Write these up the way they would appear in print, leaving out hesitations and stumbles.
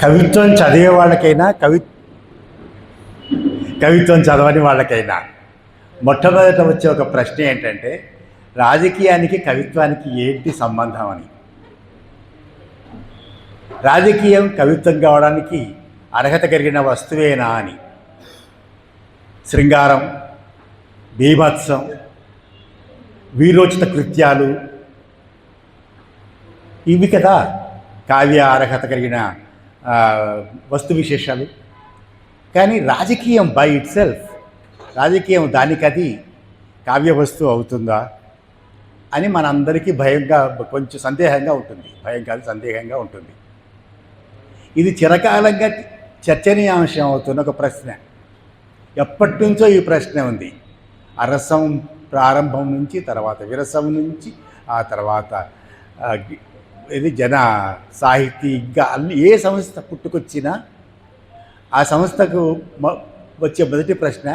కవిత్వం చదివే వాళ్ళకైనా కవిత్వం చదవని వాళ్ళకైనా మొట్టమొదట వచ్చే ఒక ప్రశ్న ఏంటంటే, రాజకీయానికి కవిత్వానికి ఏంటి సంబంధం అని. రాజకీయం కవిత్వం కావడానికి అర్హత కలిగిన వస్తువేనా అని. శృంగారం, బీభత్సం, వీరోచిత కృత్యాలు ఇవి కదా కావ్య అర్హత కలిగిన వస్తు విశేషాలు. కానీ రాజకీయం బై ఇట్ సెల్ఫ్, రాజకీయం దానికది కావ్య వస్తువు అవుతుందా అని మనందరికీ భయంగా, కొంచెం సందేహంగా ఉంటుంది. భయం కాదు, సందేహంగా ఉంటుంది. ఇది చిరకాలంగా చర్చనీయాంశం అవుతున్న ఒక ప్రశ్న. ఎప్పటి నుంచో ఈ ప్రశ్న ఉంది. అరసం ప్రారంభం నుంచి, తర్వాత విరసం నుంచి, ఆ తర్వాత ఇది జన సాహితీ, ఇంకా అన్ని ఏ సంస్థ పుట్టుకొచ్చినా ఆ సంస్థకు వచ్చే మొదటి ప్రశ్న,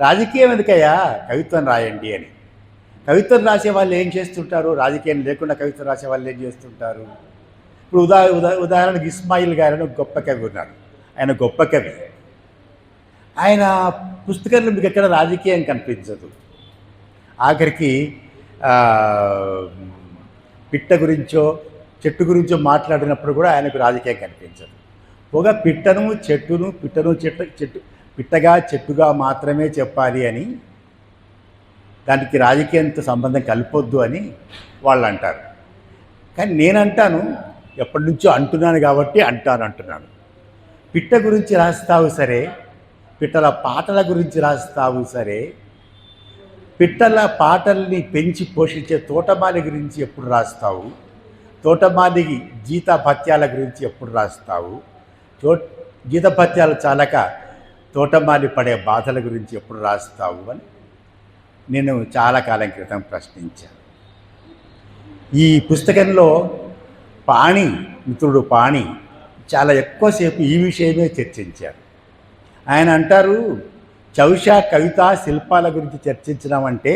రాజకీయం ఎందుకయ్యా, కవిత్వం రాయండి అని. కవిత్వం రాసే వాళ్ళు ఏం చేస్తుంటారు, రాజకీయం లేకుండా కవిత్వం రాసే వాళ్ళు ఏం చేస్తుంటారు? ఇప్పుడు ఉదాహరణకు ఇస్మాయిల్ గారు గొప్ప కవి ఉన్నారు. ఆయన గొప్ప కవి. ఆయన పుస్తకంలో మీకు ఎక్కడ రాజకీయం కనిపించదు. ఆఖరికి పిట్ట గురించో చెట్టు గురించో మాట్లాడినప్పుడు కూడా ఆయనకు రాజకీయం కనిపించదు. పొగ పిట్టను పిట్టగా చెట్టుగా మాత్రమే చెప్పాలి అని, దానికి రాజకీయంతో సంబంధం కలపొద్దు అని వాళ్ళు అంటారు. కానీ నేనంటాను, ఎప్పటి నుంచో అంటున్నాను కాబట్టి అంటున్నాను. పిట్ట గురించి రాస్తావు సరే, పిట్టల పాటల గురించి రాస్తావు సరే, పిట్టల పాటల్ని పెంచి పోషించే తోటమాలి గురించి ఎప్పుడు రాస్తావు? తోటమాలికి జీతభత్యాల గురించి ఎప్పుడు రాస్తావు? జీతభత్యాలు చాలక తోటమాలి పడే బాధల గురించి ఎప్పుడు రాస్తావు అని నేను చాలా కాలం క్రితం ప్రశ్నించాను. ఈ పుస్తకంలో మిత్రుడు పాణి చాలా ఎక్కువసేపు ఈ విషయమే చర్చించారు. ఆయన అంటారు, చౌషా కవితా శిల్పాల గురించి చర్చించడం అంటే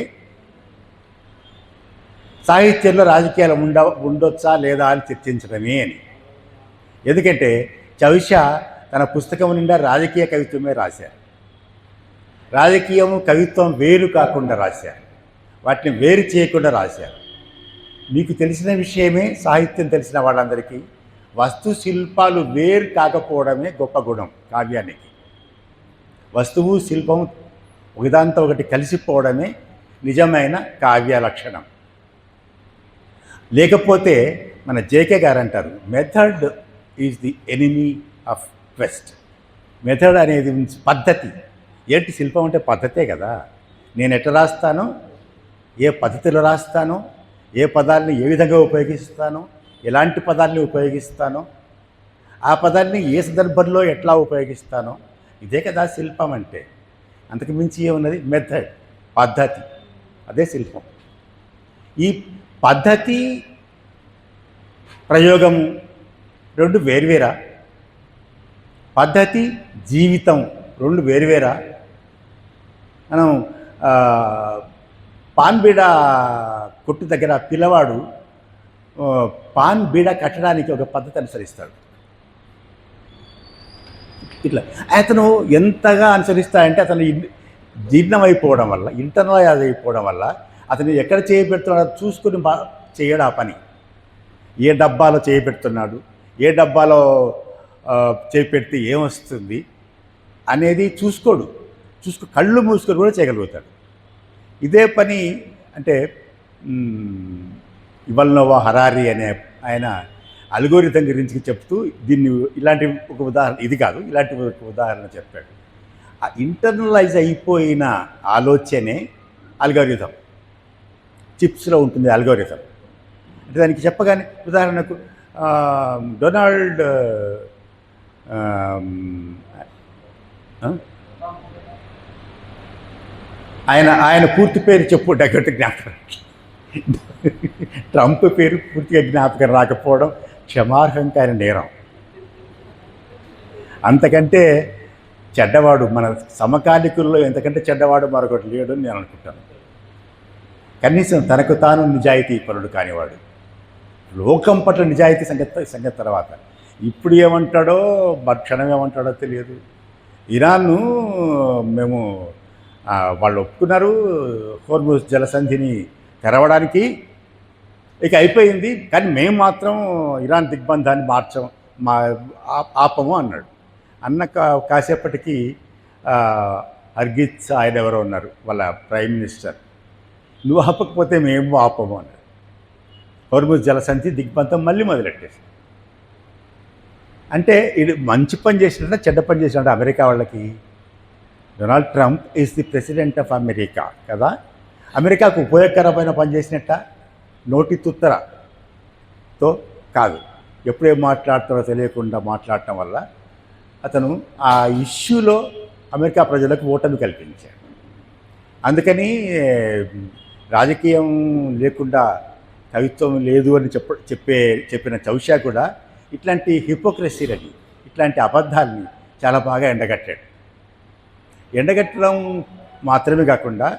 సాహిత్యంలో రాజకీయాలు ఉండొచ్చా లేదా అని చర్చించడమే అని. ఎందుకంటే చౌషా తన పుస్తకం నిండా రాజకీయ కవిత్వమే రాశారు. రాజకీయము కవిత్వం వేరు కాకుండా రాశారు, వాటిని వేరు చేయకుండా రాశారు. మీకు తెలిసిన విషయమే, సాహిత్యం తెలిసిన వాళ్ళందరికీ వస్తు శిల్పాలు వేరు కాకపోవడమే గొప్ప గుణం కావ్యానికి. వస్తువు శిల్పం ఒకదాంతో ఒకటి కలిసిపోవడమే నిజమైన కావ్య లక్షణం. లేకపోతే మన జేకే గారు అంటారు, method is the enemy of quest. Method అనేది పద్ధతి. ఏంటి శిల్పం అంటే పద్ధతే కదా. నేను ఎట్లా రాస్తానో, ఏ పద్ధతిలో రాస్తానో, ఏ పదాలని ఏ విధంగా ఉపయోగిస్తానో, ఎలాంటి పదాలని ఉపయోగిస్తానో, ఆ పదాన్ని ఏ సందర్భంలో ఎట్లా ఉపయోగిస్తానో, ఇదే కదా శిల్పం అంటే. అంతకు మించి ఏమున్నది? మెథడ్, పద్ధతి, అదే శిల్పం. ఈ పద్ధతి ప్రయోగము రెండు వేర్వేరా? పద్ధతి జీవితం రెండు వేర్వేరా? మనం పాన్ బీడ కొట్టు దగ్గర పిల్లవాడు పాన్ బీడ కట్టడానికి ఒక పద్ధతి అనుసరిస్తాడు. ఇట్లా అతను ఎంతగా అనుసరిస్తాడంటే, అతను జీర్ణమైపోవడం వల్ల, ఇంటర్నలైజ్ అయిపోవడం వల్ల అతను ఎక్కడ చేయబెడుతున్నాడో చూసుకుని చేయడు ఆ పని. ఏ డబ్బాలో చేయబెడుతున్నాడు, ఏ డబ్బాలో చేపెడితే ఏమొస్తుంది అనేది కళ్ళు మూసుకొని కూడా చేయగలుగుతాడు. ఇదే పని అంటే యువల్ హరారి అనే ఆయన అల్గోరిథం గురించి చెప్తూ ఇలాంటి ఒక ఉదాహరణ, ఇది కాదు, ఇలాంటి ఒక ఉదాహరణ చెప్పాడు. ఆ ఇంటర్నలైజ్ అయిపోయిన ఆలోచనే అల్గోరిథం. చిప్స్లో ఉంటుంది అల్గోరిథం అంటే. దానికి చెప్పగానే, ఉదాహరణకు డొనాల్డ్ ఆయన పూర్తి పేరు చెప్పు, డగ్గట్టు జ్ఞాపకం. ట్రంప్ పేరు పూర్తిగా జ్ఞాపకం రాకపోవడం క్షమార్హంకైన నేరం. అంతకంటే చెడ్డవాడు మన సమకాలికుల్లో ఎంతకంటే చెడ్డవాడు మరొకటి లేడు అని నేను అనుకుంటాను. కనీసం తనకు తాను నిజాయితీ పరుడు కానివాడు, లోకం పట్ల నిజాయితీ సంగతి తర్వాత ఇప్పుడు ఏమంటాడో మరుక్షణం ఏమంటాడో తెలియదు. ఇరాన్ను మేము వాళ్ళు ఒప్పుకున్నారు హోర్ముజ్ జలసంధిని తెరవడానికి. ఇక అయిపోయింది. కానీ మేము మాత్రం ఇరాన్ దిగ్బంధాన్ని మా ఆపము అన్నాడు. అన్న కాసేపటికి హర్గిత్ ఆయన ఎవరో ఉన్నారు వాళ్ళ ప్రైమ్ మినిస్టర్, నువ్వు ఆపకపోతే మేము ఆపము అన్నాడు. హోర్ముజ్ జలసంధి దిగ్బంధం మళ్ళీ మొదలెట్టేసి. అంటే ఇది మంచి పని చేసినట్ట చెడ్డ పని చేసినట్ట అమెరికా వాళ్ళకి? Donald Trump is the president of America కదా. అమెరికాకు ఉపయోగకరమైన పని చేసినట్ట? నోటి తుత్తరతో కాదు, ఎప్పుడేం మాట్లాడతారో తెలియకుండా మాట్లాడటం వల్ల అతను ఆ ఇష్యూలో అమెరికా ప్రజలకు ఓటమి కల్పించాడు. అందుకని రాజకీయం లేకుండా కవిత్వం లేదు అని చెప్పిన చౌషా కూడా ఇట్లాంటి హిపోక్రసీలని, ఇట్లాంటి అబద్ధాలని చాలా బాగా ఎండగట్టాడు. ఎండగట్టడం మాత్రమే కాకుండా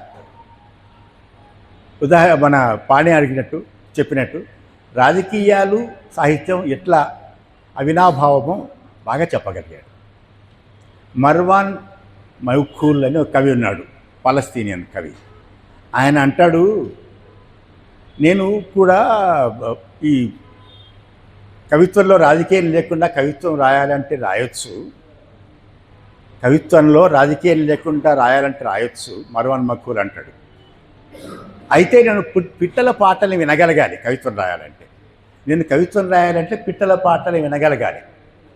మన పాణి చెప్పినట్టు రాజకీయాలు సాహిత్యం ఎట్లా అవినాభావమో బాగా చెప్పగలిగాడు. మర్వాన్ మౌఖూల్ అని ఒక కవి ఉన్నాడు, పాలస్తీనియన్ కవి. ఆయన అంటాడు, నేను కూడా ఈ కవిత్వంలో రాజకీయం లేకుండా కవిత్వం రాయాలంటే రాయొచ్చు, కవిత్వంలో రాజకీయం లేకుండా రాయాలంటే రాయొచ్చు, మర్వాన్ మౌఖూల్ అంటాడు. అయితే నేను పిట్టల పాటల్ని వినగలగాలి కవిత్వం రాయాలంటే. నేను కవిత్వం రాయాలంటే పిట్టల పాటలు వినగలగాలి.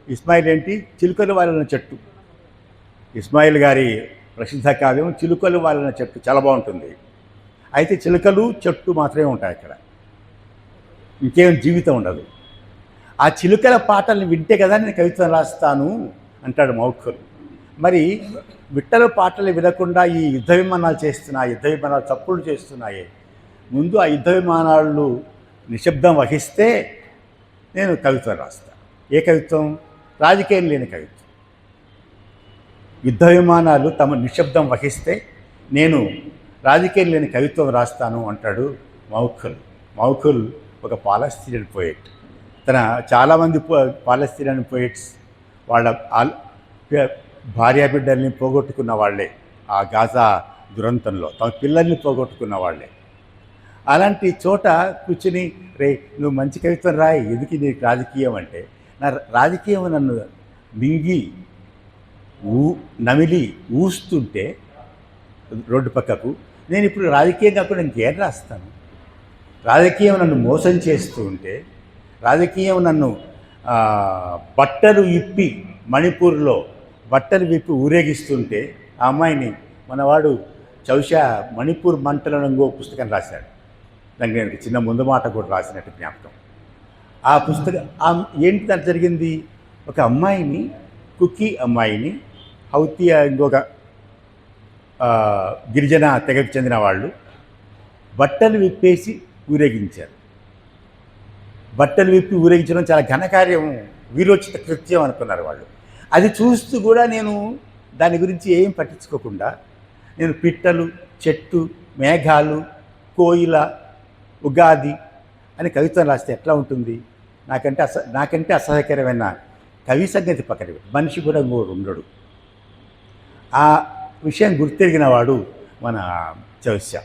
ఇస్మాయిల్ ఏంటి? చిలుకలు వాలిన చెట్టు. ఇస్మాయిల్ గారి ప్రసిద్ధ కావ్యం చిలుకలు వాలిన చెట్టు చాలా బాగుంటుంది. అయితే చిలుకలు చెట్టు మాత్రమే ఉంటాయి అక్కడ, ఇంకేం జీవితం ఉండదు. ఆ చిలుకల పాటల్ని వింటే కదా నేను కవిత్వం రాస్తాను అంటాడు మౌఖూల్. మరి విట్టల పాటలు వినకుండా ఈ యుద్ధ విమానాలు చేస్తున్నాయి, యుద్ధ విమానాలు చప్పుళ్ళు చేస్తున్నాయి. ముందు ఆ యుద్ధ విమానాలు నిశ్శబ్దం వహిస్తే నేను కవిత్వం రాస్తాను. ఏ కవిత్వం? రాజకీయం లేని కవిత్వం. యుద్ధ విమానాలు తమ నిశ్శబ్దం వహిస్తే నేను రాజకీయం లేని కవిత్వం రాస్తాను అంటాడు మౌఖూల్. మౌఖూల్ ఒక పాలస్తీనియన్ పోయిట్. చాలామంది పాలస్తీనియన్ పోయిట్స్ వాళ్ళ భార్యాబిడ్డల్ని పోగొట్టుకున్న వాళ్ళే, ఆ గాజా దురంతంలో తమ పిల్లల్ని పోగొట్టుకున్న వాళ్ళే. అలాంటి చోట కూర్చుని రే నువ్వు మంచి కవిత్వం రాయి, ఎందుకు నీకు రాజకీయం అంటే, నా రాజకీయం నన్ను మింగి నమిలి ఊస్తుంటే రోడ్డు పక్కకు, నేను ఇప్పుడు రాజకీయం కాకుండా ఇంకేం రాస్తాను? రాజకీయం నన్ను మోసం చేస్తూ ఉంటే, రాజకీయం నన్ను బట్టలు ఇప్పి మణిపూర్లో బట్టలు విప్పి ఊరేగిస్తుంటే, ఆ అమ్మాయిని మనవాడు చౌషా మణిపూర్ మంటలను ఇంకో పుస్తకం రాశాడు. దానికి నేను చిన్న ముందు మాట కూడా రాసినట్టు జ్ఞాపకం. ఆ పుస్తకం ఏంటి దాంట్లో జరిగింది? ఒక అమ్మాయిని, కుకీ అమ్మాయిని, హౌతీ ఇంకొక గిరిజన తెగకు చెందిన వాళ్ళు బట్టలు విప్పేసి ఊరేగించారు. బట్టలు విప్పి ఊరేగించడం చాలా ఘనకార్యం, వీరోచిత కృత్యం అనుకున్నారు వాళ్ళు. అది చూస్తూ కూడా నేను దాని గురించి ఏం పట్టించుకోకుండా నేను పిట్టలు, చెట్టు, మేఘాలు, కోయిల, ఉగాది అని కవిత్వం రాస్తే ఎట్లా ఉంటుంది? నాకంటే అసహ్యకరమైన కవి సంగతి పక్కన మనిషి కూడా ఉండడు. ఆ విషయం గుర్తెరిగిన వాడు మన చౌషా.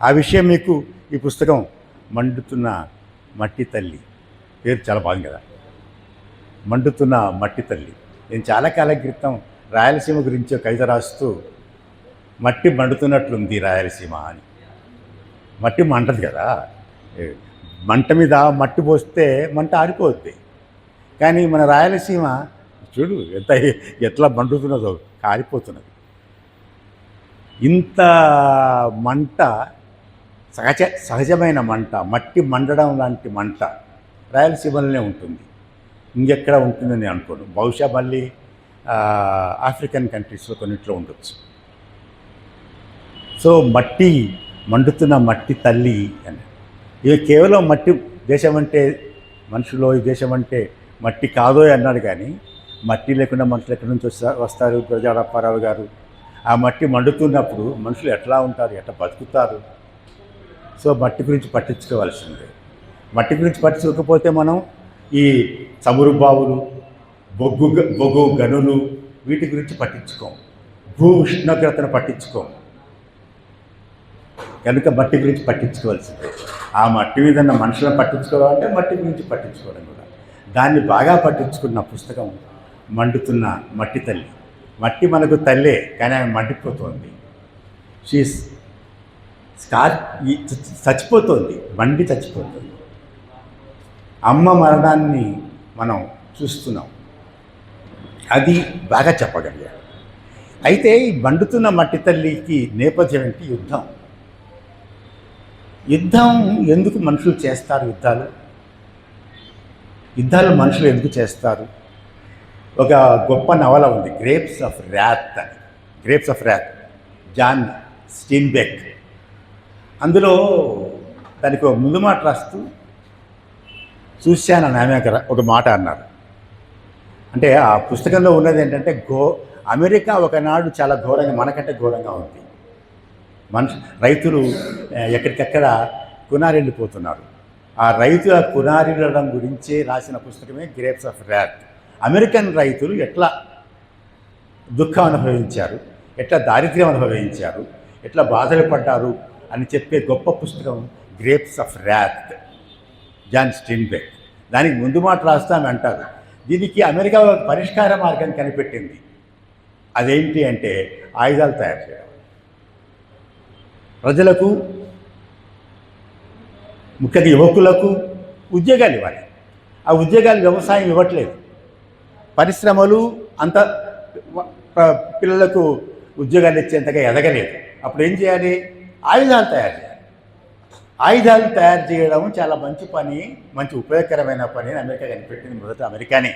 ఆ విషయం మీకు ఈ పుస్తకం మండుతున్న మట్టి తల్లి, పేరు చాలా బాగుంది కదా, మండుతున్న మట్టి తల్లి. నేను చాలా కాలం క్రితం రాయలసీమ గురించి కవిత రాస్తూ మట్టి మండుతున్నట్లుంది రాయలసీమ అని. మట్టి మంటది కదా, మంట మీద మట్టి పోస్తే మంట ఆరిపోద్ది. కానీ మన రాయలసీమ చూడు ఎట్లా మండుతున్నదో, కారిపోతున్నది. ఇంత మంట, సహజమైన మంట, మట్టి మండడం లాంటి మంట రాయలసీమలోనే ఉంటుంది, ఇంకెక్కడ ఉంటుందని నేను అనుకోను. బహుశా మళ్ళీ ఆఫ్రికన్ కంట్రీస్లో కొన్నిట్లో ఉండొచ్చు. సో మట్టి మండుతున్న మట్టి తల్లి అని. ఇక కేవలం మట్టి దేశం అంటే మనుషులో ఈ దేశం అంటే మట్టి కాదో అన్నాడు. కానీ మట్టి లేకుండా మనుషులు ఎక్కడి నుంచి వస్తారు? గురజాడప్పారావు గారు ఆ మట్టి మండుతున్నప్పుడు మనుషులు ఎట్లా ఉంటారు, ఎట్లా బతుకుతారు? సో మట్టి గురించి పట్టించుకోవాల్సిందే. మట్టి గురించి పట్టించుకోకపోతే మనం ఈ చమురు బావులు, బొగ్గు గనులు, వీటి గురించి పట్టించుకోం. భూ ఉష్ణోగ్రతను పట్టించుకోం. కనుక మట్టి గురించి పట్టించుకోవాల్సిందే. ఆ మట్టి మీద ఉన్న మనుషులను పట్టించుకోవాలంటే మట్టి గురించి పట్టించుకోవడం కూడా. దాన్ని బాగా పట్టించుకున్న పుస్తకం మండుతున్న మట్టి తల్లి. మట్టి మనకు తల్లే, కానీ ఆమె మండిపోతుంది. షీస్ చచ్చిపోతుంది, మండి చచ్చిపోతుంది. అమ్మ మరణాన్ని మనం చూస్తున్నాం. అది బాగా చెప్పగలిగారు. అయితే ఈ మండుతున్న మట్టి తల్లికి నేపథ్యం ఏంటి? యుద్ధం. యుద్ధం ఎందుకు మనుషులు చేస్తారు? యుద్ధాలు మనుషులు ఎందుకు చేస్తారు? ఒక గొప్ప నవల ఉంది, గ్రేప్స్ ఆఫ్ ర్యాత్, జాన్ స్టీన్బెక్. అందులో దానికి ఒక ముందు మాట రాస్తూ చూశానని ఆమె ఒక మాట అన్నారు. అంటే ఆ పుస్తకంలో ఉన్నది ఏంటంటే, అమెరికా ఒకనాడు చాలా ఘోరంగా, మనకంటే ఘోరంగా ఉంది. రైతులు ఎక్కడికక్కడ కునారెళ్ళిపోతున్నారు. ఆ రైతుల కునారిల్లడం గురించే రాసిన పుస్తకమే గ్రేప్స్ ఆఫ్ ర్యాత్. అమెరికన్ రైతులు ఎట్లా దుఃఖం అనుభవించారు, ఎట్లా దారిద్ర్యం అనుభవించారు, ఎట్లా బాధలు పడ్డారు అని చెప్పే గొప్ప పుస్తకం గ్రేప్స్ ఆఫ్ ర్యాత్, జాన్ స్టీన్బెక్. దానికి ముందు మాట రాస్తామని అంటారు. దీనికి అమెరికా పరిష్కార మార్గం కనిపెట్టింది. అదేంటి అంటే ఆయుధాలు తయారు చేయడం. ప్రజలకు, ముఖ్యంగా యువకులకు ఉద్యోగాలు ఇవ్వాలి. ఆ ఉద్యోగాలు వ్యవసాయం ఇవ్వట్లేదు. పరిశ్రమలు అంత పిల్లలకు ఉద్యోగాలు ఇచ్చేంతగా ఎదగలేదు. అప్పుడు ఏం చేయాలి? ఆయుధాలు తయారు చేయాలి. ఆయుధాలు తయారు చేయడం చాలా మంచి పని, మంచి ఉపయోగకరమైన పని అని అమెరికా కనిపెట్టింది. మొదట అమెరికానే.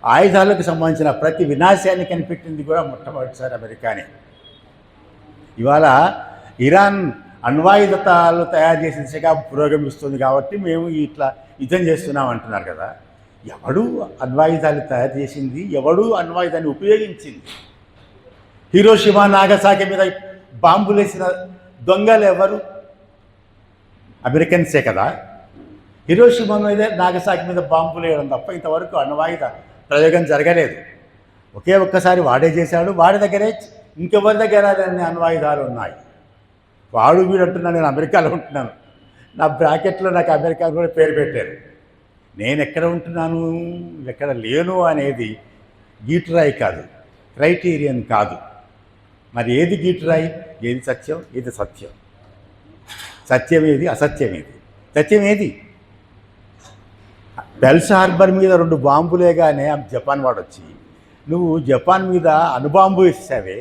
ఆయుధాలకు సంబంధించిన ప్రతి వినాశాన్ని కనిపెట్టింది కూడా మొట్టమొదటిసారి అమెరికానే. ఇవాళ ఇరాన్ అణ్వాయుధాలు తయారు చేసే దిశగా పురోగమిస్తుంది కాబట్టి మేము ఇట్లా యుద్ధం చేస్తున్నాం అంటున్నారు కదా. ఎవడు అణ్వాయుధాలు తయారు చేసింది? ఎవడు అణ్వాయుధాన్ని ఉపయోగించింది? హిరోషిమా నాగసాకి మీద బాంబులు వేసిన దొంగలు ఎవరు? అమెరికన్సే కదా. హిరోషిమా మీద, నాగసాకి మీద బాంబులు వేయడం తప్ప ఇంతవరకు అణ్వాయుధ ప్రయోగం జరగలేదు. ఒక్కసారి వాడే చేశాడు. వాడి దగ్గరే ఇంకెవరి దగ్గర అణ్వాయుధాలు ఉన్నాయి. వాడు వీడు అంటున్నాను, నేను అమెరికాలో ఉంటున్నాను. నా బ్రాకెట్లో నాకు అమెరికా కూడా పేరు పెట్టారు. నేను ఎక్కడ ఉంటున్నాను, ఎక్కడ లేను అనేది గీటురాయి కాదు, క్రైటీరియన్ కాదు. మరి ఏది గీటురాయి? ఏది సత్యం, ఏది సత్యం? సత్యం ఏది, అసత్యం ఏది? సత్యం ఏది? పెర్ల్ హార్బర్ మీద 2 బాంబులేగానే జపాన్ వాడు వచ్చి, నువ్వు జపాన్ మీద అణుబాంబు వేసావే,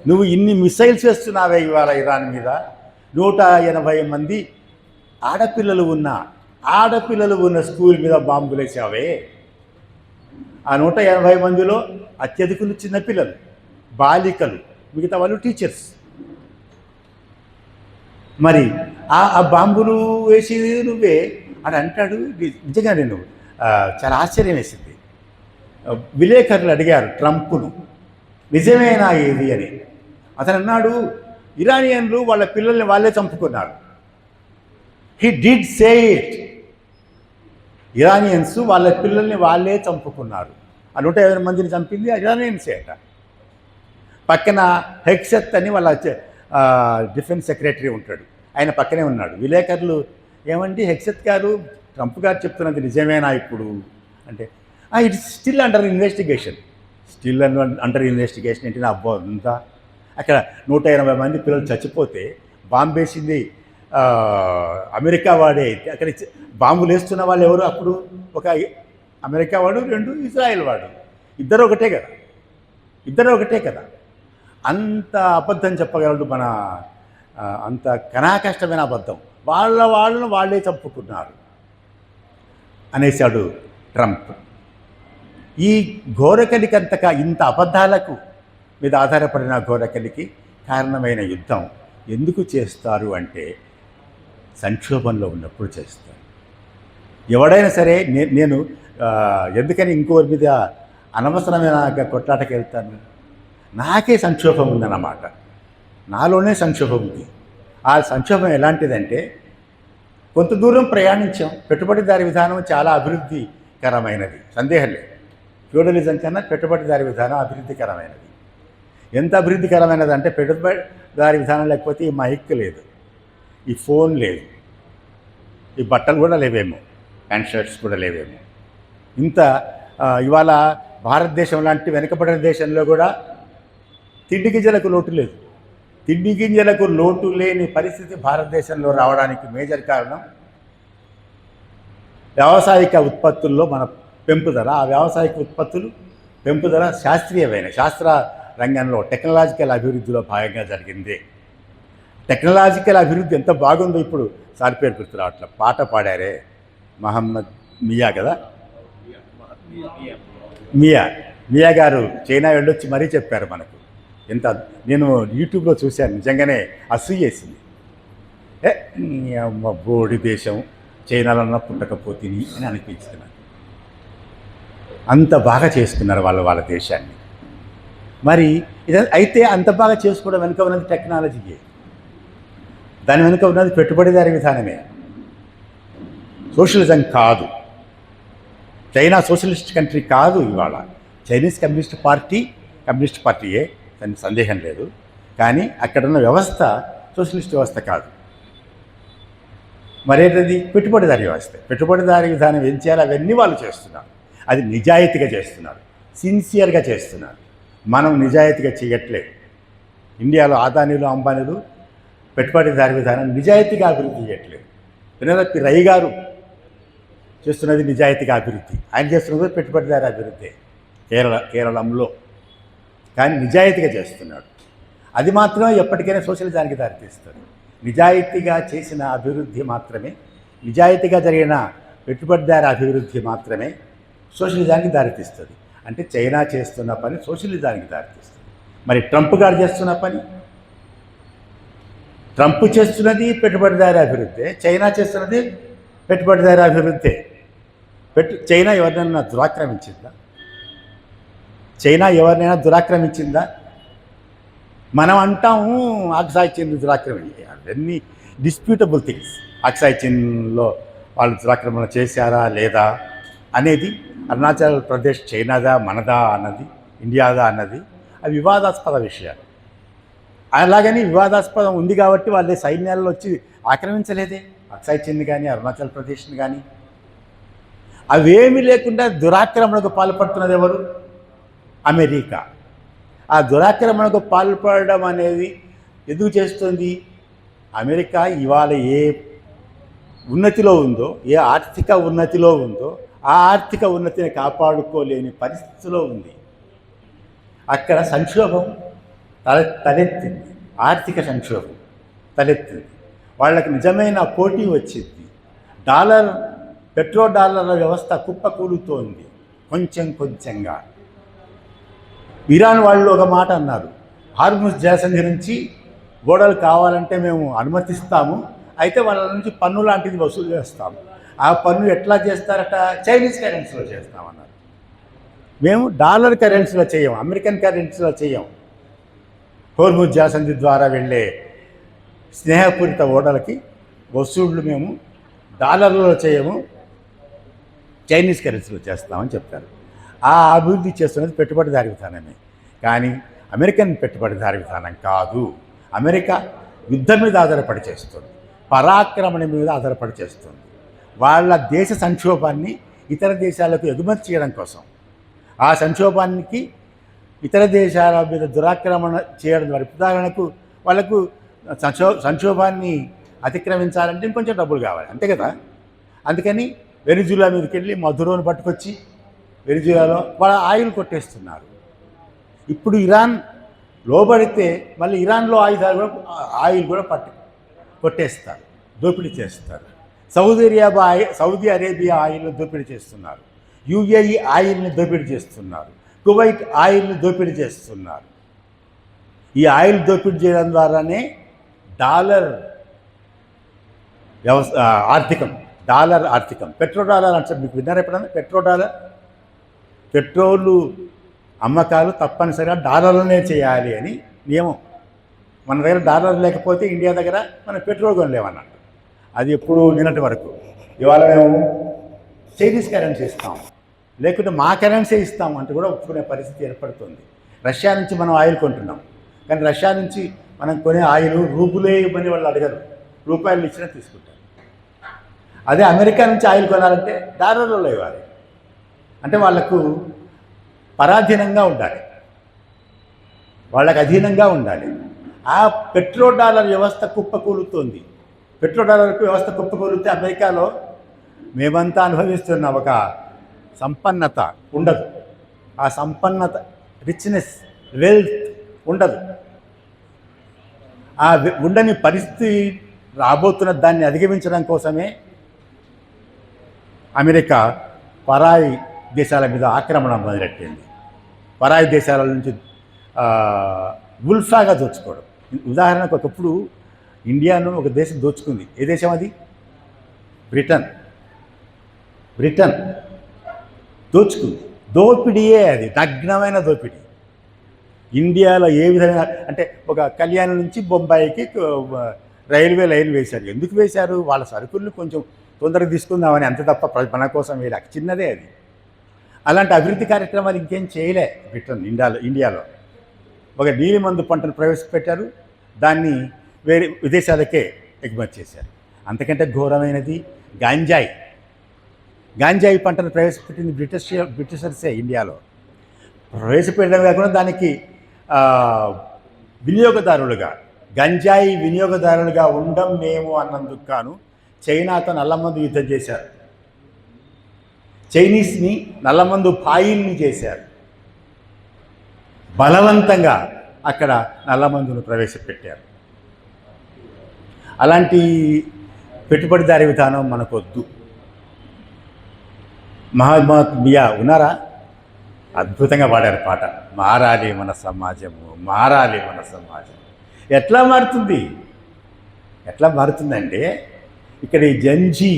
నువ్వు ఇన్ని మిసైల్స్ వేస్తున్నావే ఇవాళ ఇరాన్ మీద. 180 మంది ఆడపిల్లలు ఉన్న స్కూల్ మీద బాంబులు వేసావే. ఆ 180 మందిలో అత్యధికులు చిన్నపిల్లలు, బాలికలు, మిగతా వాళ్ళు టీచర్స్. మరి ఆ బాంబులు వేసేది నువ్వే అని అంటాడు. నిజంగా నేను చాలా ఆశ్చర్యం వేసింది. విలేకరులు అడిగారు ట్రంప్ను, నిజమేనా ఏది అని. అతను అన్నాడు, ఇరానియన్లు వాళ్ళ పిల్లల్ని వాళ్ళే చంపుకున్నారు. He did say it. Iranians వాళ్ళ పిల్లల్ని వాళ్ళే చంపుకున్నారు. ఆ 150 మందిని చంపింది ఇరానియన్సే అట. పక్కన హెక్సెత్ అని వాళ్ళ డిఫెన్స్ సెక్రటరీ ఉంటాడు, ఆయన పక్కనే ఉన్నాడు. విలేకరులు, ఏమండి హెక్సెత్ గారు, ట్రంప్ గారు చెప్తున్నది నిజమేనా ఇప్పుడు అంటే, ఇట్స్ స్టిల్ అండర్ ఇన్వెస్టిగేషన్. ఏంటి? నా అబ్బో అంతా అక్కడ 180 మంది పిల్లలు చచ్చిపోతే బాంబేసింది అమెరికా వాడే అయితే, అక్కడ బాంబులు వేస్తున్న వాళ్ళు ఎవరు అప్పుడు? ఒక అమెరికా వాడు, 2 ఇజ్రాయెల్ వాడు. ఇద్దరు ఒకటే కదా. అంత అబద్ధం చెప్పగలడు మన, అంత కష్టమైన అబద్ధం. వాళ్ళను వాళ్ళే చంపుకున్నారు అనేసాడు ట్రంప్. ఈ ఘోరకలికి ఇంత అబద్ధాలకు మీద ఆధారపడిన ఘోరకలికి కారణమైన యుద్ధం ఎందుకు చేస్తారు అంటే, సంక్షోభంలో ఉన్నప్పుడు చేస్తారు. ఎవడైనా సరే, నేను ఎందుకని ఇంకోరి మీద అనవసరమైన కొట్లాటకి వెళ్తాను? నాకే సంక్షోభం ఉందన్నమాట, నాలోనే సంక్షోభం ఉంది. ఆ సంక్షోభం ఎలాంటిదంటే, కొంత దూరం ప్రయాణించాం. పెట్టుబడిదారీ విధానం చాలా అభివృద్ధికరమైనది, సందేహం లేదు. ఫ్యూడలిజం కన్నా పెట్టుబడిదారీ విధానం అభివృద్ధికరమైనది. ఎంత అభివృద్ధికరమైనది అంటే, పెట్టుబడిదారీ విధానం లేకపోతే ఈ మైక్ లేదు, ఈ ఫోన్ లేదు, ఈ బట్టలు కూడా లేవేమో, ప్యాంట్ షర్ట్స్ కూడా లేవేమో. ఇంత ఇవాళ భారతదేశం లాంటి వెనుకబడిన దేశంలో కూడా తిండి గింజలకు లోటు లేదు. తిండి గింజలకు లోటు లేని పరిస్థితి భారతదేశంలో రావడానికి మేజర్ కారణం వ్యావసాయిక ఉత్పత్తుల్లో మన పెంపుదల. ఆ వ్యావసాయిక ఉత్పత్తులు పెంపుదల శాస్త్ర రంగంలో టెక్నాలజికల్ అభివృద్ధిలో భాగంగా జరిగింది. టెక్నాలజికల్ అభివృద్ధి ఎంత బాగుందో, ఇప్పుడు సార్ పేరు గుర్తు రావట్లే, పాట పాడారే, మహమ్మద్ మియా కదా, మియా గారు చైనా వెళ్ళొచ్చి మరీ చెప్పారు మనకు. ఎంత నేను యూట్యూబ్లో చూశాను, నిజంగానే అసూయేసింది. బోడి దేశం, చైనాలో పుట్టకపోతిని అని అనిపించింది. అంత బాగా చేసుకున్నారు వాళ్ళ దేశాన్ని. మరి అయితే అంత బాగా చేసుకోవడం వెనుక ఉన్నది టెక్నాలజీయే, దాని వెనుక ఉన్నది పెట్టుబడిదారీ విధానమే, సోషలిజం కాదు. చైనా సోషలిస్ట్ కంట్రీ కాదు. ఇవాళ చైనీస్ కమ్యూనిస్ట్ పార్టీయే, దాని సందేహం లేదు. కానీ అక్కడున్న వ్యవస్థ సోషలిస్ట్ వ్యవస్థ కాదు. మరేంటది? పెట్టుబడిదారీ వ్యవస్థ. పెట్టుబడిదారీ విధానం ఏం చేయాలి అవన్నీ వాళ్ళు చేస్తున్నారు. అది నిజాయితీగా చేస్తున్నారు, సిన్సియర్గా చేస్తున్నారు. మనం నిజాయితీగా చేయట్లేదు. ఇండియాలో ఆదానీలు, అంబానీలు పెట్టుబడిదారీ విధానం నిజాయితీగా అభివృద్ధి చేయట్లేదు. పినరపి రై గారు చేస్తున్నది నిజాయితీగా అభివృద్ధి, ఆయన చేస్తున్నది పెట్టుబడిదారీ అభివృద్ధి కేరళంలో. కానీ నిజాయితీగా చేస్తున్నాడు. అది మాత్రమే ఎప్పటికైనా సోషలిజానికి దారితీస్తుంది. నిజాయితీగా చేసిన అభివృద్ధి మాత్రమే, నిజాయితీగా జరిగిన పెట్టుబడిదారీ అభివృద్ధి మాత్రమే సోషలిజానికి దారితీస్తుంది. అంటే చైనా చేస్తున్న పని సోషలిజానికి దారితీస్తుంది. మరి ట్రంప్ గారు చేస్తున్న పని, ట్రంప్ చేస్తున్నది పెట్టుబడిదారీ అభివృద్ధి, చైనా చేస్తున్నది పెట్టుబడిదారీ అభివృద్ధి. చైనా ఎవరినైనా దురాక్రమించిందా? చైనా ఎవరినైనా దురాక్రమించిందా? మనం అంటాము ఆక్సాయ్ చిన్ దురాక్రమించి, అవన్నీ డిస్ప్యూటబుల్ థింగ్స్. ఆక్సాయ్ చిన్లో వాళ్ళు దురాక్రమణ చేశారా లేదా అనేది, అరుణాచల్ ప్రదేశ్ చైనాదా మనదా అన్నది, ఇండియాదా అన్నది, అవి వివాదాస్పద విషయాలు. అలాగని వివాదాస్పదం ఉంది కాబట్టి వాళ్ళే సైన్యాల్లో వచ్చి ఆక్రమించలేదే ఆక్సాయ్ చిన్ కానీ అరుణాచల్ ప్రదేశ్ని కానీ. అవేమీ లేకుండా దురాక్రమణకు పాల్పడుతున్నది ఎవరు? అమెరికా. ఆ దురాక్రమణకు పాల్పడడం అనేది ఎందుకు చేస్తుంది? అమెరికా ఇవాళ ఏ ఉన్నతిలో ఉందో, ఏ ఆర్థిక ఉన్నతిలో ఉందో, ఆ ఆర్థిక ఉన్నతిని కాపాడుకోలేని పరిస్థితిలో ఉంది. అక్కడ సంక్షోభం తలెత్తింది, ఆర్థిక సంక్షోభం తలెత్తింది. వాళ్ళకి నిజమైన పోటీ వచ్చింది. పెట్రో డాలర్ల వ్యవస్థ కుప్పకూలుతోంది కొంచెం కొంచెంగా. ఇరాన్ వాళ్ళు ఒక మాట అన్నారు, హార్ముజ్ జలసంధి నుంచి ఓడలు కావాలంటే మేము అనుమతిస్తాము, అయితే వాళ్ళ నుంచి పన్ను లాంటిది వసూలు చేస్తాము. ఆ పన్ను ఎట్లా చేస్తారట? చైనీస్ కరెన్సీలో చేస్తామన్నారు. మేము డాలర్ కరెన్సీలో చేయం, అమెరికన్ కరెన్సీలో చేయం. హార్ముజ్ జలసంధి ద్వారా వెళ్ళే స్నేహపూరిత ఓడలకి వసూళ్లు మేము డాలర్లలో చేయము, చైనీస్ కరెన్సీలో చేస్తామని చెప్తారు. ఆ అభివృద్ధి చేస్తున్నది పెట్టుబడిదారీ విధానమే, కానీ అమెరికన్ పెట్టుబడిదారీ విధానం కాదు. అమెరికా యుద్ధం మీద ఆధారపడి చేస్తుంది, పరాక్రమణ మీద ఆధారపడి చేస్తుంది. వాళ్ళ దేశ సంక్షోభాన్ని ఇతర దేశాలకు ఎగుమతి చేయడం కోసం, ఆ సంక్షోభానికి ఇతర దేశాల మీద దురాక్రమణ చేయడం ద్వారా, ఉదాహరణకు వాళ్ళకు సంక్షోభాన్ని అతిక్రమించాలంటే ఇంకొంచెం డబ్బులు కావాలి, అంతే కదా. అందుకని వెనిజులా మీదకి వెళ్ళి మధురోను పట్టుకొచ్చి వెనిజులాలో వాళ్ళ ఆయిల్ కొట్టేస్తున్నారు. ఇప్పుడు ఇరాన్ లోబడితే మళ్ళీ ఇరాన్లో ఆయిల్ కూడా కొట్టేస్తారు, దోపిడీ చేస్తారు. సౌదీ అరేబియా ఆయిల్ని దోపిడీ చేస్తున్నారు, యుఏఈ ఆయిల్ని దోపిడీ చేస్తున్నారు, కువైట్ ఆయిల్ని దోపిడీ చేస్తున్నారు. ఈ ఆయిల్ దోపిడీ చేయడం ద్వారానే డాలర్ ఆర్థికం పెట్రో డాలర్ అంటే మీకు విన్నారా ఎప్పుడన్నా? పెట్రోలు అమ్మకాలు తప్పనిసరిగా డాలర్లోనే చేయాలి అని నియమం. మన దగ్గర డాలర్ లేకపోతే ఇండియా దగ్గర మనం పెట్రోల్ కొనలేమన్నట్టు. అది ఎప్పుడు నిన్నటి వరకు. ఇవాళ మేము చైనీస్ కరెన్సీ ఇస్తాం, లేకుంటే మా కరెన్సీ ఇస్తాం అంటే కూడా ఒప్పుకునే పరిస్థితి ఏర్పడుతుంది. రష్యా నుంచి మనం ఆయిల్ కొంటున్నాం, కానీ రష్యా నుంచి మనం కొనే ఆయిల్ రూపులే ఇవ్వని వాళ్ళు అడగరు, రూపాయలు ఇచ్చినా తీసుకుంటారు. అదే అమెరికా నుంచి ఆయిల్ కొనాలంటే డాలర్లలో ఇవ్వాలి. అంటే వాళ్లకు పరాధీనంగా ఉండాలి, వాళ్ళకు అధీనంగా ఉండాలి. ఆ పెట్రో డాలర్ వ్యవస్థ కుప్పకూలుతోంది. పెట్రో డాలర్ వ్యవస్థ కుప్పకూలితే అమెరికాలో మేమంతా అనుభవిస్తున్న ఒక సంపన్నత ఉండదు. ఆ సంపన్నత, రిచ్నెస్, వెల్త్ ఉండదు. ఆ ఉండని పరిస్థితి రాబోతున్న దాన్ని అధిగమించడం కోసమే అమెరికా పరాయి దేశాల మీద ఆక్రమణ మొదలెట్టింది. పరాయి దేశాల నుంచి ఉల్ఫాగా దోచుకోవడం. ఉదాహరణకు ఒకప్పుడు ఇండియాను ఒక దేశం దోచుకుంది. ఏ దేశం అది? బ్రిటన్ దోచుకుంది. దోపిడీయే అది, నగ్నమైన దోపిడీ. ఇండియాలో ఏ విధంగా అంటే ఒక కళ్యాణం నుంచి బొంబాయికి రైల్వే లైన్ వేశారు. ఎందుకు వేశారు? వాళ్ళ సరుకుల్ని కొంచెం తొందరగా తీసుకుందామని, అంత తప్ప మన కోసం వేరే చిన్నదే అది. అలాంటి అభివృద్ధి కార్యక్రమాలు ఇంకేం చేయలే బ్రిటన్. ఇండియాలో ఒక నీలిమందు పంటను ప్రవేశపెట్టారు, దాన్ని వేరే విదేశాలకే ఎగుమతి చేశారు. అంతకంటే ఘోరమైనది గాంజాయి పంటను ప్రవేశపెట్టింది బ్రిటిషర్సే. ఇండియాలో ప్రవేశపెట్టడం కాకుండా దానికి గంజాయి వినియోగదారులుగా ఉండం మేము అన్నందుకు గాను చైనాతో నల్లమందు యుద్ధం చేశారు. చైనీస్ని నల్లమందు పాయిల్ని చేశారు. బలవంతంగా అక్కడ నల్లమందును ప్రవేశపెట్టారు. అలాంటి పెట్టుబడిదారీ విధానం మనకొద్దు. మహమ్మద్ మియా ఉన్నారా? అద్భుతంగా పాడారు పాట, మారాలి మన సమాజము, మారాలి మన సమాజం. ఎట్లా మారుతుందంటే ఇక్కడ ఈ జెన్జీ,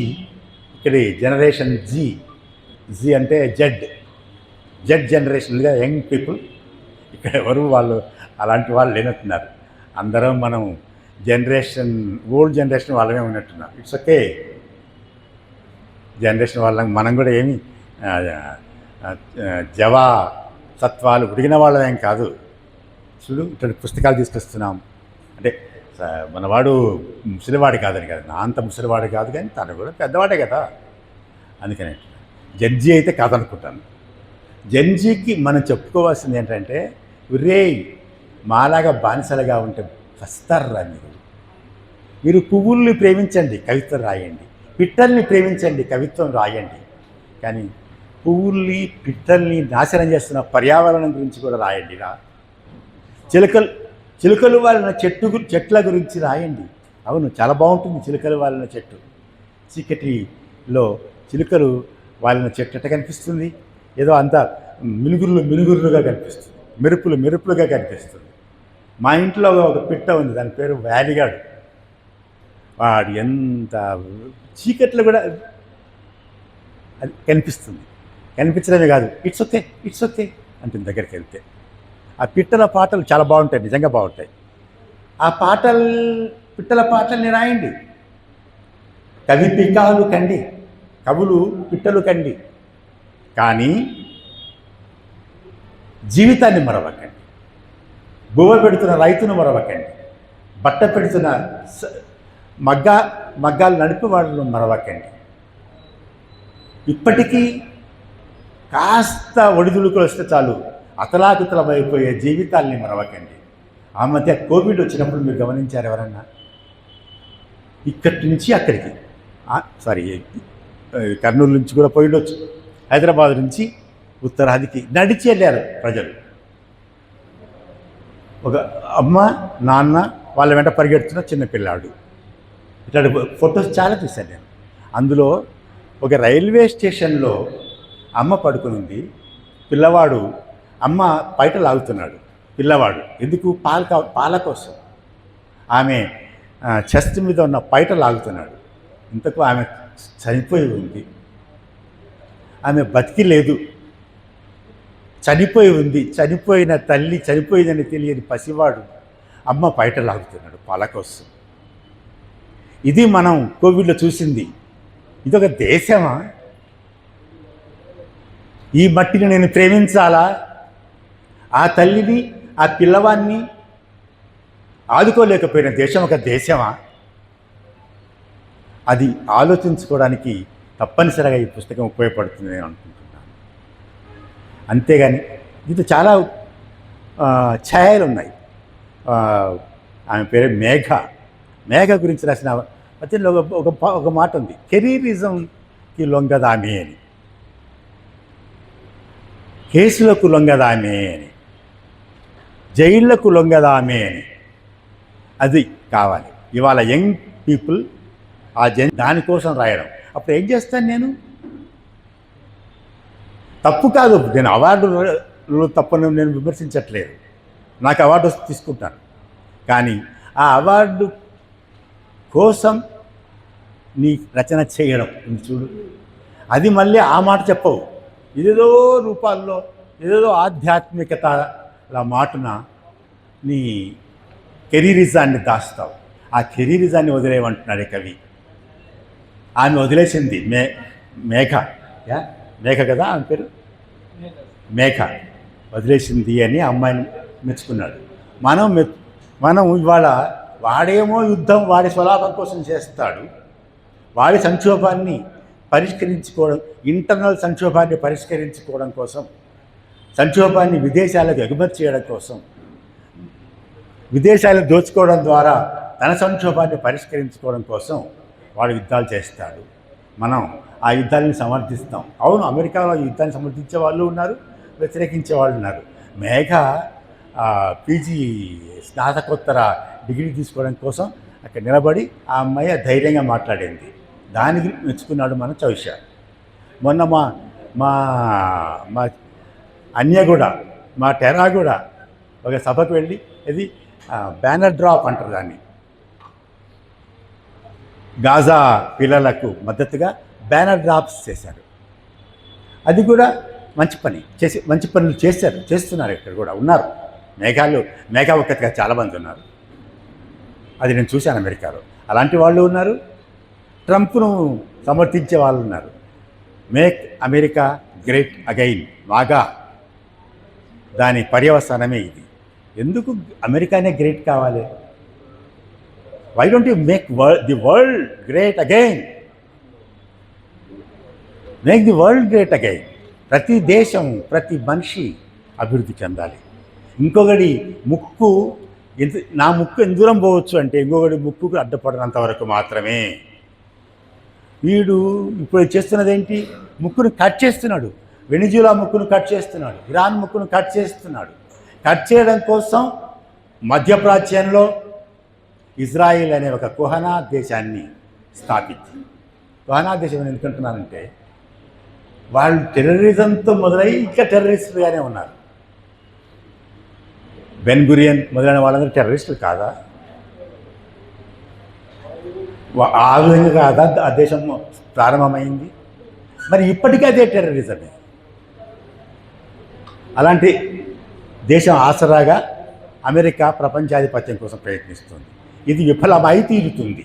ఇక్కడ జనరేషన్ జీ అంటే జెడ్ జనరేషన్గా యంగ్ పీపుల్. ఇక్కడ ఎవరు వాళ్ళు అలాంటి వాళ్ళు లేనట్టున్నారు. అందరం మనం ఓల్డ్ జనరేషన్ వాళ్ళమే ఉన్నట్టున్నాం. It's okay. జనరేషన్ వాళ్ళం మనం కూడా ఏమి జవా తత్వాలు ఉడిగిన వాళ్ళమేం కాదు. చూడు, ఇటువంటి పుస్తకాలు తీసుకొస్తున్నాం అంటే మనవాడు ముసలివాడు కాదని కదా, నా అంత ముసలివాడు కాదు, కానీ తను కూడా పెద్దవాడే కదా. అందుకనే జడ్జి అయితే కాదనుకుంటాను. జడ్జికి మనం చెప్పుకోవాల్సింది ఏంటంటే, రే మాలాగా బానిసలుగా ఉంటే వస్తారా మీరు పువ్వుల్ని ప్రేమించండి, కవిత్వం రాయండి. పిట్టల్ని ప్రేమించండి, కవిత్వం రాయండి. కానీ పువ్వుల్ని పిట్టల్ని నాశనం చేస్తున్న పర్యావరణం గురించి కూడా రాయండి. చిలుకలు వాలిన చెట్ల గురించి రాయండి. అవును, చాలా బాగుంటుంది చిలుకలు వాలిన చెట్టు. చీకటిలో చిలుకలు వాలిన చెట్టు ఎట్ట కనిపిస్తుంది? ఏదో అంత మినుగురులుగా కనిపిస్తుంది, మెరుపులుగా కనిపిస్తుంది. మా ఇంట్లో ఒక పిట్ట ఉంది, దాని పేరు వ్యాలిగాడు. వాడు ఎంత చీకట్లో కూడా అది కనిపించడమే కాదు, ఇట్స్ ఓకే అంటుంది దగ్గరికి వెళ్తే. ఆ పిట్టల పాటలు చాలా బాగుంటాయి, నిజంగా బాగుంటాయి. ఆ పిట్టల పాటల్ని రాయండి. కవులు పిట్టలు కండి, కానీ జీవితాన్ని మరవకండి. బువ్వ పెడుతున్న రైతును మరవకండి. బట్ట పెడుతున్న మగ్గాలు నడిపి వాళ్ళను మరవకండి. ఇప్పటికీ కాస్త ఒడిదుడుకులు వస్తే చాలు అతలాకుతలమైపోయే జీవితాల్ని మరవకండి. ఆ మధ్య కోవిడ్ వచ్చినప్పుడు మీరు గమనించారు ఎవరన్నా? ఇక్కడి నుంచి అక్కడికి, కర్నూలు నుంచి కూడా పోయిండొచ్చు, హైదరాబాద్ నుంచి ఉత్తరాదికి నడిచి వెళ్ళారు ప్రజలు. ఒక అమ్మ నాన్న వాళ్ళ వెంట పరిగెడుతున్న చిన్నపిల్లాడు. ఇట్లాంటి ఫొటోస్ చాలా చూశాను నేను. అందులో ఒక రైల్వే స్టేషన్లో అమ్మ పడుకుని ఉంది, పిల్లవాడు అమ్మ బయట లాగుతున్నాడు. పిల్లవాడు ఎందుకు? పాల కోసం. ఆమె చెస్ట్ మీద ఉన్న పైట లాగుతున్నాడు. ఇంతకు ఆమె చనిపోయి ఉంది, ఆమె బతికి లేదు, చనిపోయి ఉంది. చనిపోయిన తల్లి చనిపోయిందని తెలియని పసివాడు అమ్మ బయట లాగుతున్నాడు పాల కోసం. ఇది మనం కోవిడ్లో చూసింది. ఇదొక దేశమా? ఈ మట్టిని నేను ప్రేమించాలా? ఆ తల్లిని, ఆ పిల్లవాన్ని ఆదుకోలేకపోయిన దేశం ఒక దేశమా? అది ఆలోచించుకోవడానికి తప్పనిసరిగా ఈ పుస్తకం ఉపయోగపడుతుంది నేను అనుకుంటున్నాను. అంతేగాని దీంట్లో చాలా ఛాయలు ఉన్నాయి. ఆమె పేరు మేఘ. మేఘ గురించి రాసిన పద్యంలో ఒక మాట ఉంది, కెరీరిజంకి లొంగదామే అని, కేసులకు లొంగదామే అని, జైళ్లకు లొంగదామే అని. అది కావాలి ఇవాళ యంగ్ పీపుల్. దానికోసం రాయడం. అప్పుడు ఏం చేస్తాను నేను? తప్పు కాదు, నేను అవార్డులో తప్పని నేను విమర్శించట్లేదు. నాకు అవార్డు వస్తే తీసుకుంటాను. కానీ ఆ అవార్డు కోసం నీ రచన చేయడం చూడు, అది మళ్ళీ ఆ మాట చెప్పవు. ఏదేదో రూపాల్లో ఏదేదో ఆధ్యాత్మికతల మాటున నీ కెరీరిజాన్ని దాస్తావు. ఆ కెరీరిజాన్ని వదిలేయమంటున్నాడు కవి. ఆమె వదిలేసింది మేఘ మేఘ కదా ఆమె పేరు, మేఘ వదిలేసింది అని అమ్మాయిని మెచ్చుకున్నాడు. మనం ఇవాళ వాడేమో యుద్ధం వాడి స్వలాభం కోసం చేస్తాడు. వాడి సంక్షోభాన్ని పరిష్కరించుకోవడం, ఇంటర్నల్ సంక్షోభాన్ని పరిష్కరించుకోవడం కోసం, సంక్షోభాన్ని విదేశాలకు ఎగుమతి చేయడం కోసం, విదేశాలను దోచుకోవడం ద్వారా తన సంక్షోభాన్ని పరిష్కరించుకోవడం కోసం వాడు యుద్ధాలు చేస్తాడు. మనం ఆ యుద్ధాలను సమర్థిస్తాం. అవును, అమెరికాలో యుద్ధాన్ని సమర్థించే వాళ్ళు ఉన్నారు, వ్యతిరేకించే వాళ్ళు ఉన్నారు. మేఘ పీజీ స్నాతకోత్తర డిగ్రీ తీసుకోవడం కోసం అక్కడ నిలబడి ఆ అమ్మాయి ధైర్యంగా మాట్లాడింది. దానికి మెచ్చుకున్నాడు మన చౌషా. మొన్న మా మా అన్య కూడా, మా టెరా కూడా ఒక సభకు వెళ్ళి, ఇది బ్యానర్ డ్రాప్ అంటారు దాన్ని, గాజా పిల్లలకు మద్దతుగా బ్యానర్ డ్రాప్స్ చేశారు. అది కూడా మంచి పనులు చేస్తున్నారు. ఇక్కడ కూడా ఉన్నారు మేఘా ఒక్కటిగా చాలామంది ఉన్నారు. అది నేను చూశాను అమెరికాలో. అలాంటి వాళ్ళు ఉన్నారు, ట్రంప్ను సమర్థించే వాళ్ళు ఉన్నారు. మేక్ అమెరికా గ్రేట్ అగైన్, మాగా దాని పర్యవసానమే ఇది. ఎందుకు అమెరికానే గ్రేట్ కావాలి? Why don't you make the world great again? Make the world great again. ప్రతి దేశం, ప్రతి మనిషి అభివృద్ధి చెందాలి. ఇంకొకటి నా ముక్కు ఎంత దూరం పోవచ్చు అంటే ఇంకొకటి ముక్కుకు అడ్డపడినంత వరకు మాత్రమే. వీడు ఇప్పుడు చేస్తున్నది ఏంటి? ముక్కును కట్ చేస్తున్నాడు. వెనిజులా ముక్కును కట్ చేస్తున్నాడు, ఇరాన్ ముక్కును కట్ చేస్తున్నాడు. కట్ చేయడం కోసం మధ్యప్రాచ్యంలో ఇజ్రాయిల్ అనే ఒక కుహనా దేశాన్ని స్థాపించి, కుహనా దేశం ఎందుకంటున్నానంటే వాళ్ళు టెర్రరిజంతో మొదలై ఇంకా టెర్రరిస్టులుగానే ఉన్నారు. బెన్ గురియన్ మొదలైన వాళ్ళందరూ టెర్రరిస్టులు కాదా? ఆ విధంగా కాదా ఆ దేశం ప్రారంభమైంది? మరి ఇప్పటికీ అదే టెర్రరిజమే. అలాంటి దేశం ఆసరాగా అమెరికా ప్రపంచాధిపత్యం కోసం ప్రయత్నిస్తుంది. ఇది విఫలమై తీరుతుంది.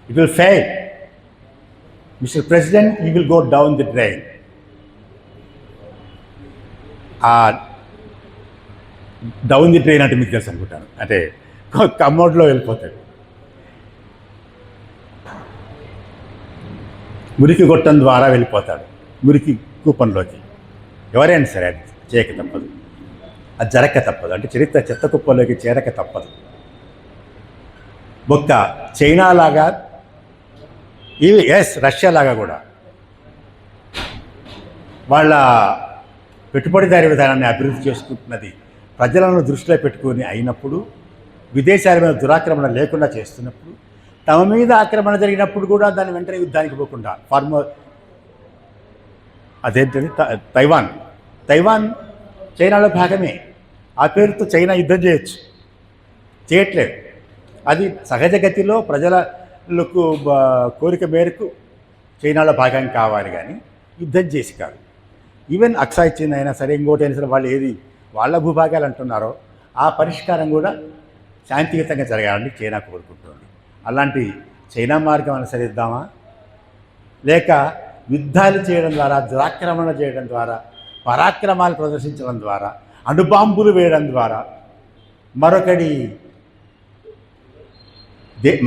It will fail. Mister president, you will go down the drain. Down the drain అంటే మీకు తెలుసు అనుకుంటాను, అంటే కమ్మోడ్లో వెళ్ళిపోతాడు. మురికి గొట్టం ద్వారా వెళ్ళిపోతాడు, మురికి కూపంలోకి. ఎవరైనా సరే అది చేయక తప్పదు, అది జరగక తప్పదు. అంటే చరిత్ర చెత్త కుప్పలోకి చేరక తప్పదు. ఒక్క చైనా లాగా, రష్యా లాగా కూడా వాళ్ళ పెట్టుబడిదారీ విధానాన్ని అభివృద్ధి చేసుకుంటున్నది ప్రజలను దృష్టిలో పెట్టుకొని అయినప్పుడు, విదేశాల మీద దురాక్రమణ లేకుండా చేస్తున్నప్పుడు, తమ మీద ఆక్రమణ జరిగినప్పుడు కూడా దాని వెంటనే యుద్ధానికి పోకుండా అదేంటది తైవాన్ చైనాలో భాగమే. ఆ పేరుతో చైనా యుద్ధం చేయట్లేదు. అది సహజగతిలో ప్రజలకు కోరిక మేరకు చైనాలో భాగం కావాలి, కానీ యుద్ధం చేసి కాదు. ఈవెన్ అక్సాయ్ చీన్ అయినా సరే, ఇంకోటి అయినా సరే, వాళ్ళు ఏది వాళ్ళ భూభాగాలు అంటున్నారో ఆ పరిష్కారం కూడా శాంతియుతంగా జరగాలని చైనా కోరుకుంటుంది. అలాంటి చైనా మార్గం అనుసరిద్దామా, లేక యుద్ధాలు చేయడం ద్వారా, దురాక్రమణ చేయడం ద్వారా, పరాక్రమాలు ప్రదర్శించడం ద్వారా, అణుబాంబులు వేయడం ద్వారా,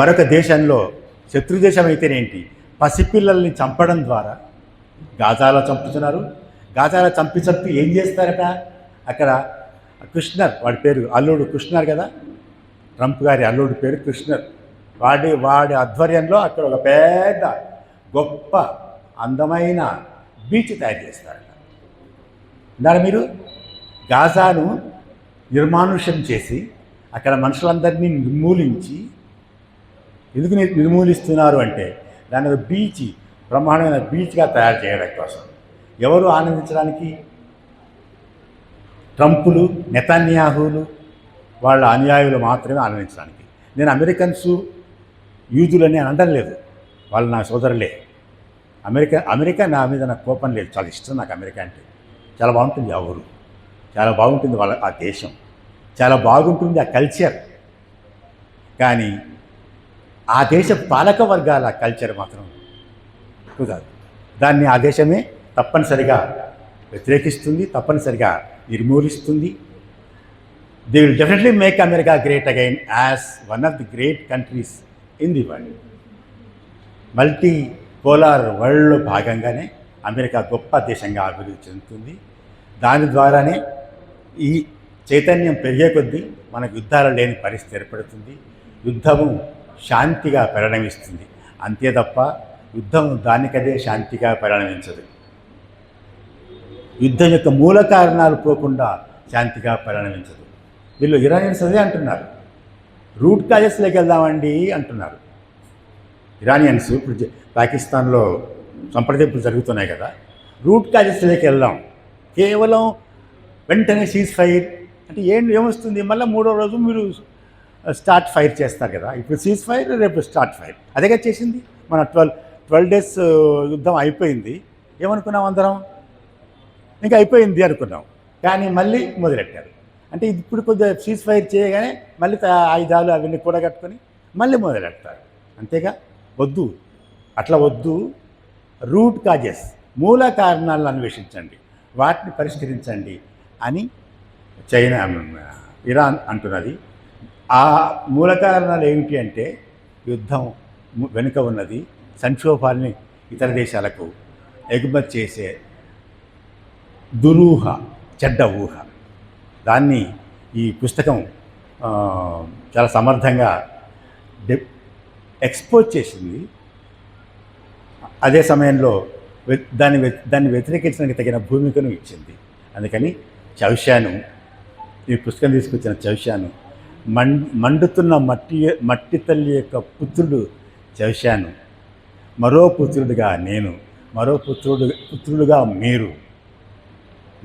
మరొక దేశంలో శత్రుదేశం అయితేనేంటి పసిపిల్లల్ని చంపడం ద్వారా గాజాలో చంపుతున్నారు. గాజాలో చంపి ఏం చేస్తారట? అక్కడ కృష్ణర్, వాడి పేరు అల్లుడు కృష్ణర్ కదా, ట్రంప్ గారి అల్లుడి పేరు కృష్ణర్. వాడి ఆధ్వర్యంలో అక్కడ ఒక పెద్ద గొప్ప అందమైన బీచ్ తయారు చేస్తారట. దాని మీరు గాజాను నిర్మానుష్యం చేసి అక్కడ మనుషులందరినీ నిర్మూలించి, ఎందుకు నిర్మూలిస్తున్నారు అంటే దాని బీచ్ బ్రహ్మాండమైన బీచ్గా తయారు చేయడం కోసం. ఎవరు ఆనందించడానికి? ట్రంపులు, నెతన్యాహులు, వాళ్ళ అనుయాయులు మాత్రమే ఆనందించడానికి. నేను అమెరికన్సు యూదులని అని అనడం లేదు, వాళ్ళు నా సోదరులే. అమెరికా నా మీద నాకు కోపం లేదు, చాలా ఇష్టం నాకు అమెరికా అంటే. చాలా బాగుంటుంది ఆ ఊరు, చాలా బాగుంటుంది వాళ్ళ ఆ దేశం, చాలా బాగుంటుంది ఆ కల్చర్. కానీ ఆ దేశ పాలక వర్గాల కల్చర్ మాత్రం కుదరదు. దాన్ని ఆ దేశమే తప్పనిసరిగా వ్యతిరేకిస్తుంది, తప్పనిసరిగా నిర్మూలిస్తుంది. They will definitely make America great again as one of the great countries in the world. Multipolar వరల్డ్లో భాగంగానే అమెరికా గొప్ప దేశంగా అభివృద్ధి చెందుతుంది. దాని ద్వారానే ఈ చైతన్యం పెరిగే కొద్దీ మనకు యుద్ధాలు లేని పరిస్థితి ఏర్పడుతుంది. యుద్ధము శాంతిగా పరిణమిస్తుంది, అంతే తప్ప యుద్ధం దానికదే శాంతిగా పరిణమించదు. యుద్ధం యొక్క మూల కారణాలు పోకుండా శాంతిగా పరిణమించదు. వీళ్ళు ఇరానియన్స్ అదే అంటున్నారు, రూట్ కాజెస్లోకి వెళ్దామండి అంటున్నారు. ఇరానియన్స్ ఇప్పుడు పాకిస్తాన్లో సంప్రదింపులు జరుగుతున్నాయి కదా, రూట్ కాజెస్లోకి వెళ్దాం, కేవలం వెంటనే సీజ్ ఫైర్ అంటే ఏమొస్తుంది? మళ్ళీ 3వ రోజు మీరు స్టార్ట్ ఫైర్ చేస్తారు కదా. ఇప్పుడు సీజ్ ఫైర్, రేపు స్టార్ట్ ఫైర్, అదేగా చేసింది. మన 12 days యుద్ధం అయిపోయింది. ఏమనుకున్నాం అందరం? ఇంకా అయిపోయింది అనుకున్నాం, కానీ మళ్ళీ మొదలెట్టారు. అంటే ఇప్పుడు కొద్దిగా సీజ్ ఫైర్ చేయగానే మళ్ళీ ఆయుధాలు అవన్నీ కూడగట్టుకొని మళ్ళీ మొదలెడతారు. అంతేగా, వద్దు, అట్లా వద్దు. రూట్ కాజెస్, మూల కారణాలను అన్వేషించండి, వాటిని పరిష్కరించండి అని ఇరాన్ అంటున్నది. ఆ మూల కారణాలు ఏమిటి అంటే యుద్ధం వెనుక ఉన్నది సంక్షోభాల్ని ఇతర దేశాలకు ఎగుమతి చేసే దురూహ, చెడ్డ ఊహ. దాన్ని ఈ పుస్తకం చాలా సమర్థంగా ఎక్స్పోజ్ చేసింది. అదే సమయంలో దాన్ని వ్యతిరేకించడానికి తగిన భూమికను ఇచ్చింది. అందుకని చౌషాను, ఈ పుస్తకం తీసుకొచ్చిన చౌషాను, మండుతున్న మట్టి తల్లి యొక్క పుత్రుడు చౌషాను, మరో పుత్రుడిగా నేను, మరో పుత్రుడుగా మీరు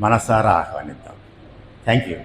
మనసారా ఆహ్వానిద్దాం. Thank you.